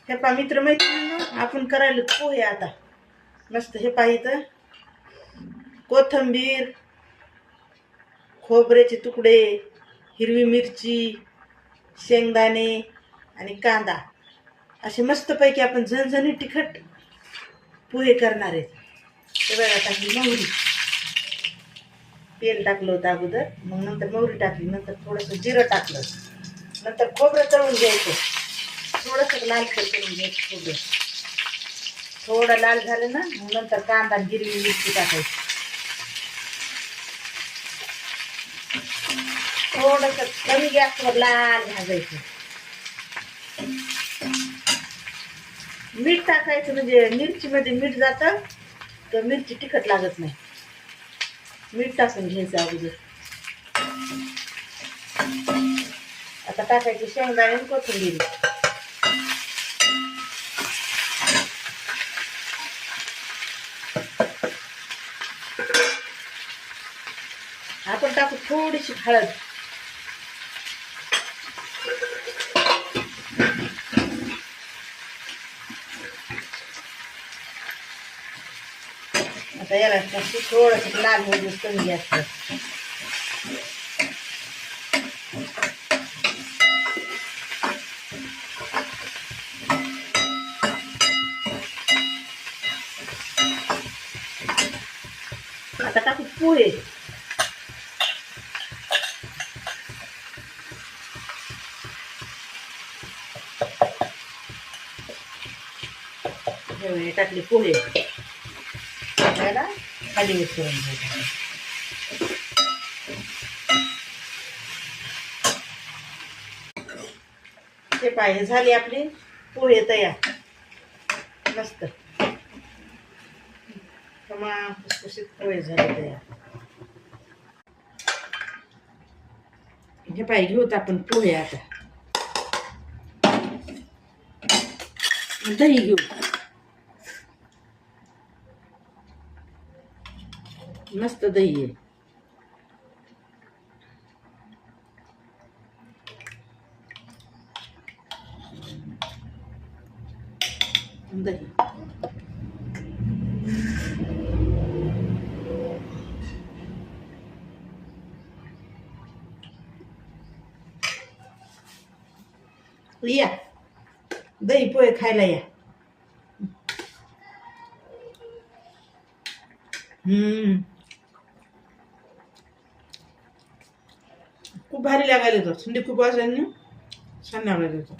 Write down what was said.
हे पा मित्र मैत्रिणींनो, आपण करायला पोहे आता मस्त. हे पा इथं कोथिंबीर, खोबऱ्याचे तुकडे, हिरवी मिरची, शेंगदाणे आणि कांदा असे मस्तपैकी आपण झणझणीत तिखट पोहे करणार आहेत. ते बघा, टाकली मोहरी, तेल टाकलं होतं अगोदर, मग नंतर मोहरी टाकली, नंतर थोडंसं जिरं टाकलं, नंतर खोबरं तळून घ्यायचं, थोडंसं लालसर करून घ्यायचं खोबरं. थोडं लाल झालं ना, मग नंतर कांदा हिरवी मिरची टाकायची. थोडंसं कमी गॅसवर लाल भाजायचं. मीठ टाकायचं, म्हणजे मिरचीमध्ये मीठ जातं तर मिरची तिखट लागत नाही. मीठ टाकून घ्यायचं अगोदर. आता टाकायची शेंगदाणे आणि कोथिंबीर. आपण टाकू थोडीशी हळद. आता याला थोडंसं लाल होऊ कमी गॅसवर. आता टाकू पोहे. टाकले पोहे, त्याला खाली मिसळून घ्यायचं. ते पाहिजे झाले आपले पोहे तयार. मस्त खुसखुशीत पोहे झाले तयार. हे पाहिजे घेऊत आपण पोहे. आता दही घेऊ. मस्त दही आहे. दही या, दही पोहे खायला या. खूप भारी लागायला येतो. थंडी खूप वाजल्याने छान लागायला येतो.